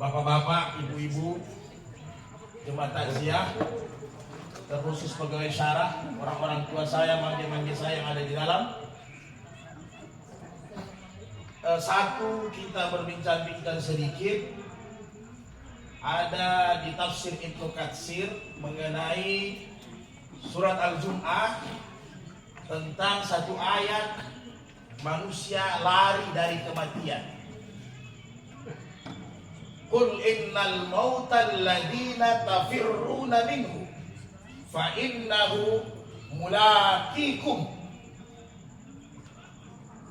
Bapak-bapak, ibu-ibu, jemaat takziah, terkhusus pegawai syarah, orang-orang tua saya, mangge-mangge saya yang ada di dalam. Satu, kita berbincang-bincang sedikit. Ada di tafsir Ibnu Katsir mengenai surat Al-Jum'ah tentang satu ayat manusia lari dari kematian. Qul innal mautal ladzina tafirruna minhu fa innahu mulaqikum.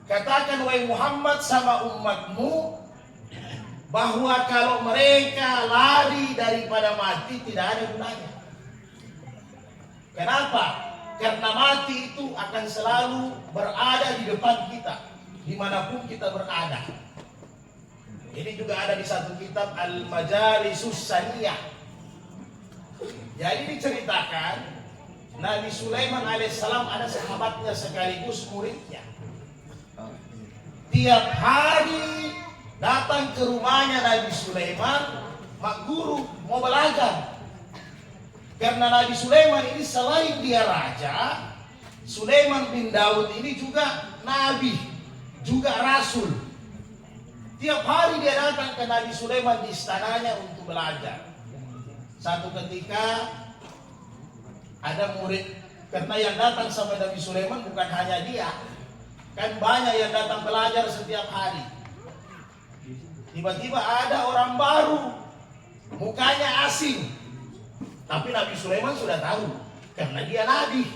Katakan wahai Muhammad sama umatmu bahwa kalau mereka lari daripada mati tidak ada gunanya. Kenapa? Karena mati itu akan selalu berada di depan kita dimanapun kita berada. Ini juga ada di satu kitab Al-Majalisus Saniyah. Jadi diceritakan Nabi Sulaiman alaihissalam ada sahabatnya sekaligus muridnya. Tiap hari datang ke rumahnya Nabi Sulaiman, mak guru mau belajar. Karena Nabi Sulaiman ini selain dia raja, Sulaiman bin Daud ini juga nabi, juga rasul. Tiap hari dia datang ke Nabi Sulaiman di istananya untuk belajar. Satu ketika ada murid, karena yang datang sama Nabi Sulaiman bukan hanya dia, kan banyak yang datang belajar setiap hari. Tiba-tiba ada orang baru, mukanya asing, tapi Nabi Sulaiman sudah tahu karena dia nabi.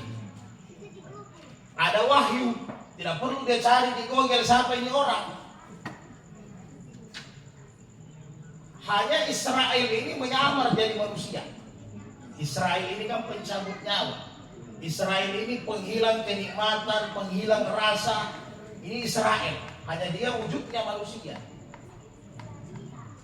Ada wahyu, tidak perlu dia cari di Google siapa ini orang. Hanya Israel ini menyamar jadi manusia. Israel ini kan pencabut nyawa. Israel ini penghilang kenikmatan, penghilang rasa. Ini Israel, hanya dia wujudnya manusia.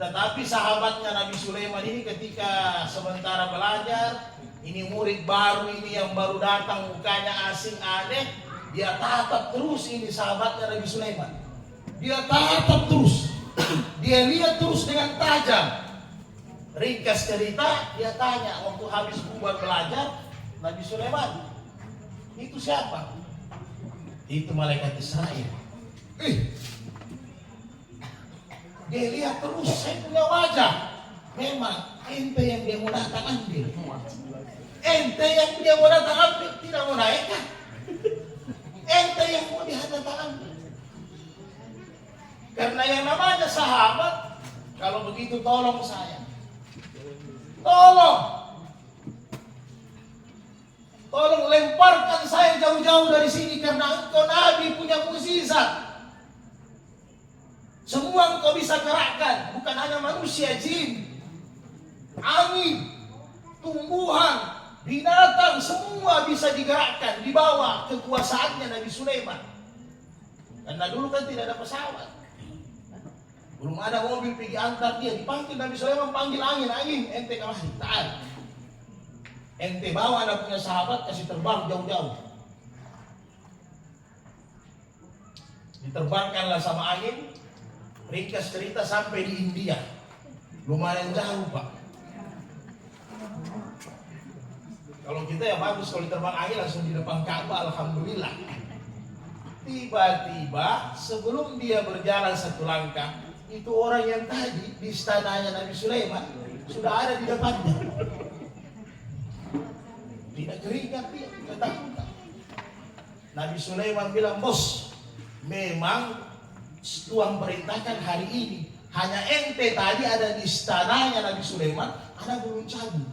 Tetapi sahabatnya Nabi Sulaiman ini ketika sementara belajar, ini murid baru ini yang baru datang mukanya asing aneh, dia tatap terus ini sahabatnya Nabi Sulaiman. Dia tatap terus, dia lihat terus dengan tajam. Ringkas cerita, dia tanya waktu habis buat belajar, Nabi Sulaiman, itu siapa? Itu malaikat Israel. Dia lihat terus, saya punya wajah. Memang ente yang dia mau datang ambil. Ente yang dia mau datang ambil, tidak mau naik kan? Ente yang mau dia datang ambil. Karena yang namanya sahabat, kalau begitu tolong saya. Tolong lemparkan saya jauh-jauh dari sini karena engkau Nabi punya mukjizat. Semua engkau bisa gerakkan, bukan hanya manusia, jin, angin, tumbuhan, binatang, semua bisa digerakkan di bawah kekuasaannya Nabi Sulaiman. Karena dulu kan tidak ada pesawat, belum ada mobil pergi antar dia. Dipanggil Nabi Sulaiman, panggil angin, ente kemari, tahan. Ente bawa anak punya sahabat, kasih terbang jauh-jauh. Diterbangkanlah sama angin. Ringkas cerita sampai di India. Lumayan jauh Pak. Kalau kita ya bagus, kalau diterbang angin langsung di depan Ka'bah, alhamdulillah. Tiba-tiba sebelum dia berjalan satu langkah, itu orang yang tadi di istananya Nabi Sulaiman sudah ada di depannya. Tidak keringat dia, ketakutan. Nabi Sulaiman bilang, bos, memang Tuhan perintahkan hari ini. Hanya ente tadi ada di istananya Nabi Sulaiman, ada belum cabut.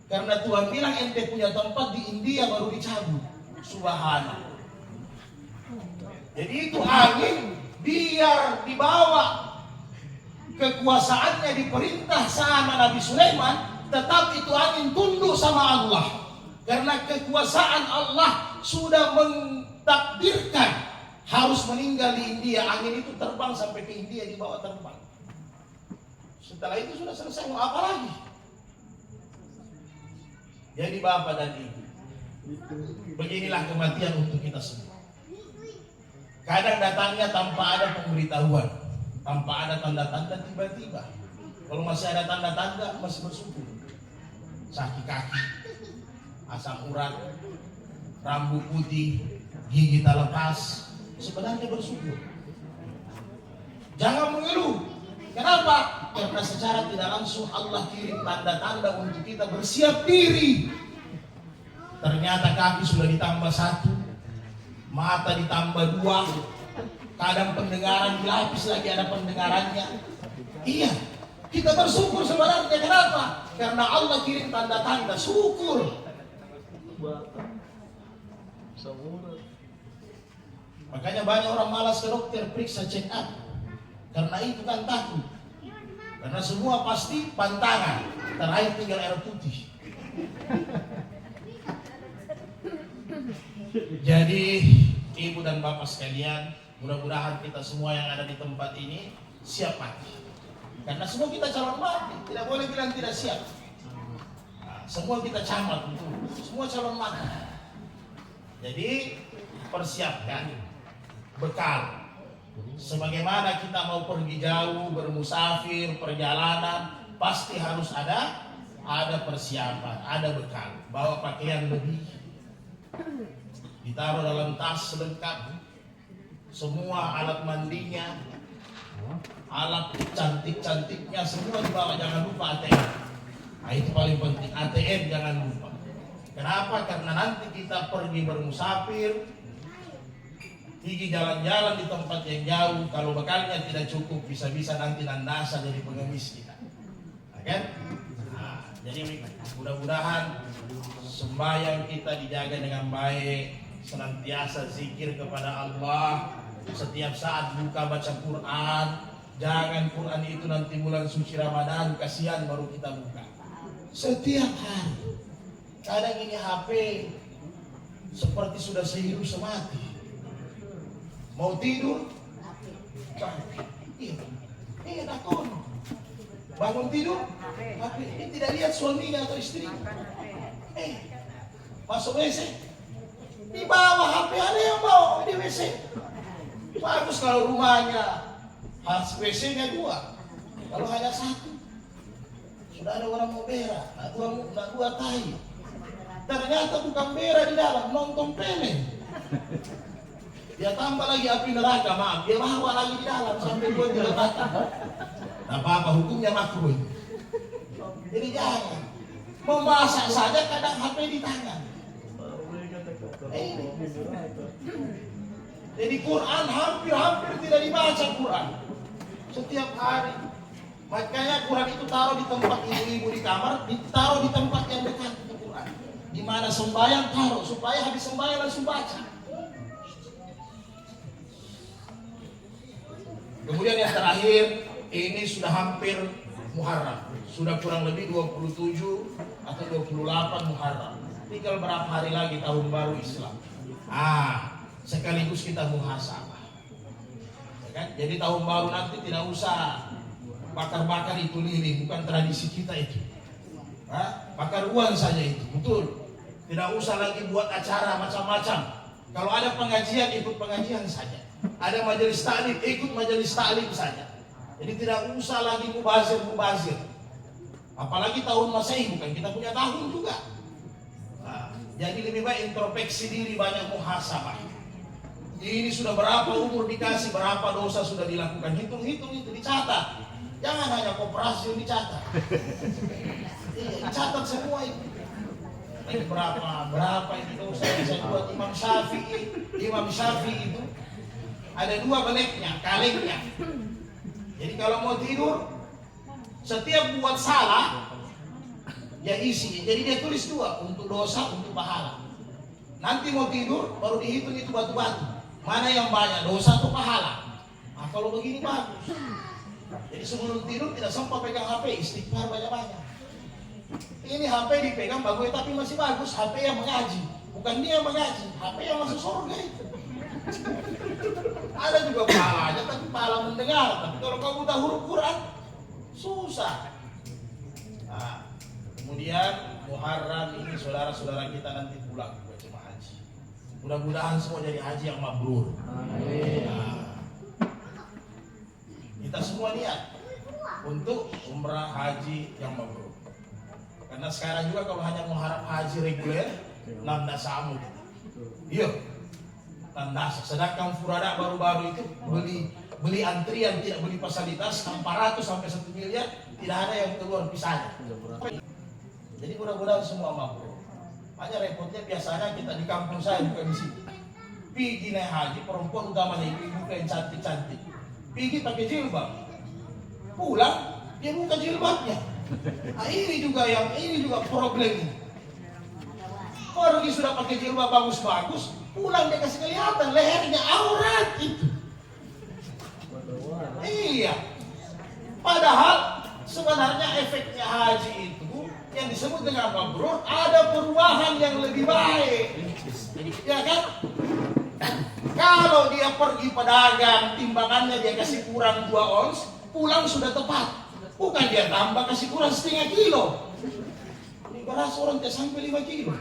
Karena Tuhan bilang ente punya tempat di India baru dicabut. Subhanallah. Jadi itu angin biar dibawa kekuasaannya diperintah sama Nabi Sulaiman, tetap itu angin tunduk sama Allah. Karena kekuasaan Allah sudah mentakdirkan harus meninggal di India, angin itu terbang sampai ke India, dibawa terbang. Setelah itu sudah selesai, mau apa lagi? Jadi Bapak dan Ibu, beginilah kematian untuk kita semua. Kadang datangnya tanpa ada pemberitahuan, tanpa ada tanda-tanda, tiba-tiba. Kalau masih ada tanda-tanda masih bersyukur. Sakit kaki, asam urat, rambut putih, gigi tak lepas, sebenarnya bersyukur. Jangan mengeluh. Kenapa? Karena secara tidak langsung Allah kirim tanda-tanda untuk kita bersiap diri. Ternyata kaki sudah ditambah 1, mata ditambah 2, kadang pendengaran dilapis lagi ada pendengarannya. Iya, kita bersyukur sebenarnya. Kenapa? Karena Allah kirim tanda-tanda syukur. Makanya banyak orang malas ke dokter periksa check up. Karena itu kan takut. Karena semua pasti pantangan. Terakhir tinggal air putih. Jadi ibu dan bapak sekalian, mudah-mudahan kita semua yang ada di tempat ini siap mati. Karena semua kita calon mati, tidak boleh bilang tidak siap. Nah, semua kita camat itu, semua calon mati. Jadi persiapkan bekal. Sebagaimana kita mau pergi jauh, bermusafir, perjalanan, pasti harus ada persiapan, ada bekal. Bawa pakaian lebih, ditaruh dalam tas lengkap, semua alat mandinya, alat cantik-cantiknya semua dibawa. Jangan lupa ATM. Nah, itu paling penting, ATM jangan lupa. Kenapa? Karena nanti kita pergi bermusafir, pergi jalan-jalan di tempat yang jauh, kalau bekalnya tidak cukup, bisa-bisa nanti nandasa jadi pengemis kita. Kan? Nah, jadi mudah-mudahan sembahyang kita dijaga dengan baik, senantiasa zikir kepada Allah, setiap saat buka baca Quran. Jangan Quran itu nanti bulan suci Ramadan kasihan baru kita buka. Setiap hari. Kadang ini HP seperti sudah sehidup semati. Mau tidur, iya takut. Bangun tidur, HP ini tidak lihat suaminya atau istrinya. Masuk WC, di bawah HP ada yang bawa di WC. Bagus kalau rumahnya WC-nya 2, kalau hanya 1 sudah ada orang mau berak, nak dua tai. Ternyata bukan berak di dalam, nonton film. Dia tambah lagi api neraka, maaf, dia bawa lagi di dalam sampai buat diletakkan. Nah, apa hukumnya makruh. Jadi jangan memasak saja kadang HP di tangan. Jadi Quran hampir tidak dibaca Quran setiap hari. Makanya Quran itu taruh di tempat ibu-ibu di kamar, ditaruh di tempat yang dekat dengan Quran. Di mana sembahyang taruh supaya habis sembahyang langsung baca. Kemudian yang terakhir, ini sudah hampir Muharram. Sudah kurang lebih 27 atau 28 Muharram. Tinggal berapa hari lagi tahun baru Islam. Sekaligus kita muhasabah. Ya kan? Jadi tahun baru nanti tidak usah bakar-bakar itu lilin, bukan tradisi kita itu. Bakar uang saja itu, betul. Tidak usah lagi buat acara macam-macam. Kalau ada pengajian, ikut pengajian saja. Ada majelis taklim, ikut majelis taklim saja. Jadi tidak usah lagi mubazir. Apalagi tahun Masehi, bukan kita punya tahun juga. Jadi lebih baik introspeksi diri, banyak muhasabah. Ini sudah berapa umur dikasih, berapa dosa sudah dilakukan. Hitung-hitung itu dicatat. Jangan hanya koperasi yang dicatat. Dicatat semua itu. Lagi berapa ini dosa yang saya buat. Imam Syafi'i itu ada 2 beleknya, kalengnya. Jadi kalau mau tidur, setiap buat salah dia isi. Jadi dia tulis 2, untuk dosa, untuk pahala. Nanti mau tidur baru dihitung itu batu-batu. Mana yang banyak, dosa atau pahala? Kalau begini bagus. Jadi sebelum tidur tidak sempat pegang HP, istighfar banyak-banyak. Ini HP dipegang bagus tapi masih bagus, HP yang mengaji. Bukan dia yang mengaji, HP yang masuk surga itu. Ada juga pahalanya, tapi pahala mendengar. Tapi kalau kamu buta huruf Quran, susah. Kemudian Muharram ini saudara-saudara kita nanti pulang ke jemaah haji. Mudah-mudahan semua jadi haji yang mabrur. Kita semua niat untuk umrah, haji yang mabrur. Karena sekarang juga kalau hanya mengharap haji reguler, nanda samu. Iya, nanda. Sedangkan furada baru-baru itu beli antrian, tidak beli fasilitas 400 sampai 1 miliar, tidak ada yang keluar pisahnya. Jadi mudah-mudahan semua mabrur. Hanya repotnya biasanya kita di kampung saya juga di sini. Pergi naik haji, perempuan utamanya ibu-ibu yang cantik-cantik. Pergi pakai jilbab. Pulang, dia buka jilbabnya. Nah, ini juga problem. Pergi sudah pakai jilbab bagus-bagus, pulang dia kasih kelihatan lehernya aurat itu. Iya. Padahal sebenarnya efeknya haji itu yang disebut dengan mabrur, ada perubahan yang lebih baik. Ya kan? Kalau dia pergi pedagang, timbangannya dia kasih kurang 2 ons, pulang sudah tepat. Bukan dia tambah kasih kurang setengah kilo. Ini beras orang tidak sampai 5 kilo.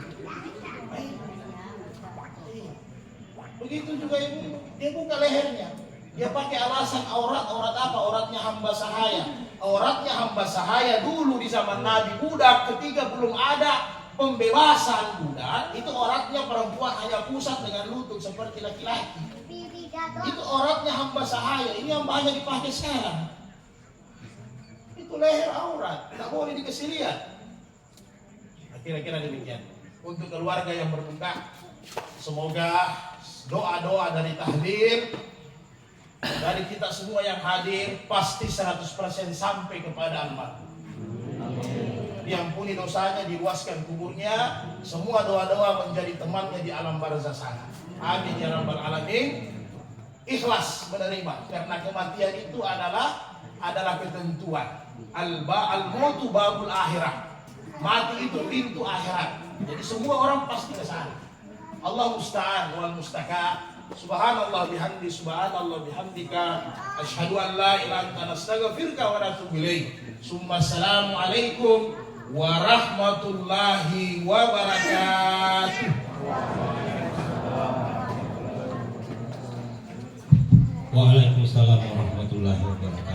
Begitu juga ibu, dia buka lehernya. Dia pakai alasan aurat apa? Auratnya hamba sahaya. Auratnya hamba sahaya dulu di zaman Nabi, budak ketika belum ada pembebasan budak, itu auratnya perempuan hanya pusat dengan lutut seperti laki-laki. Itu auratnya hamba sahaya. Ini yang banyak dipakai sekarang. Itu leher aurat, tidak boleh dikasih lihat. Kira-kira demikian. Untuk keluarga yang berduka, semoga doa-doa dari tahdir dari kita semua yang hadir pasti 100% sampai kepada almarhum. Diampuni dosanya, diluaskan kuburnya, semua doa-doa menjadi temannya di alam barzah sana. Amin ya rabbal alamin. Ikhlas menerima karena kematian itu adalah ketentuan. Al-mautu babul akhirah. Mati itu pintu akhirat. Jadi semua orang pasti ke sana. Allah musta'an wal mustaka. Subhanallah bihamdi, subhanallah bihamdika, asyhadu an la ilaha illa anta nastaghfiruka wa natubu ilaik. Assalamualaikum warahmatullahi wabarakatuh. Waalaikumsalam warahmatullahi wabarakatuh.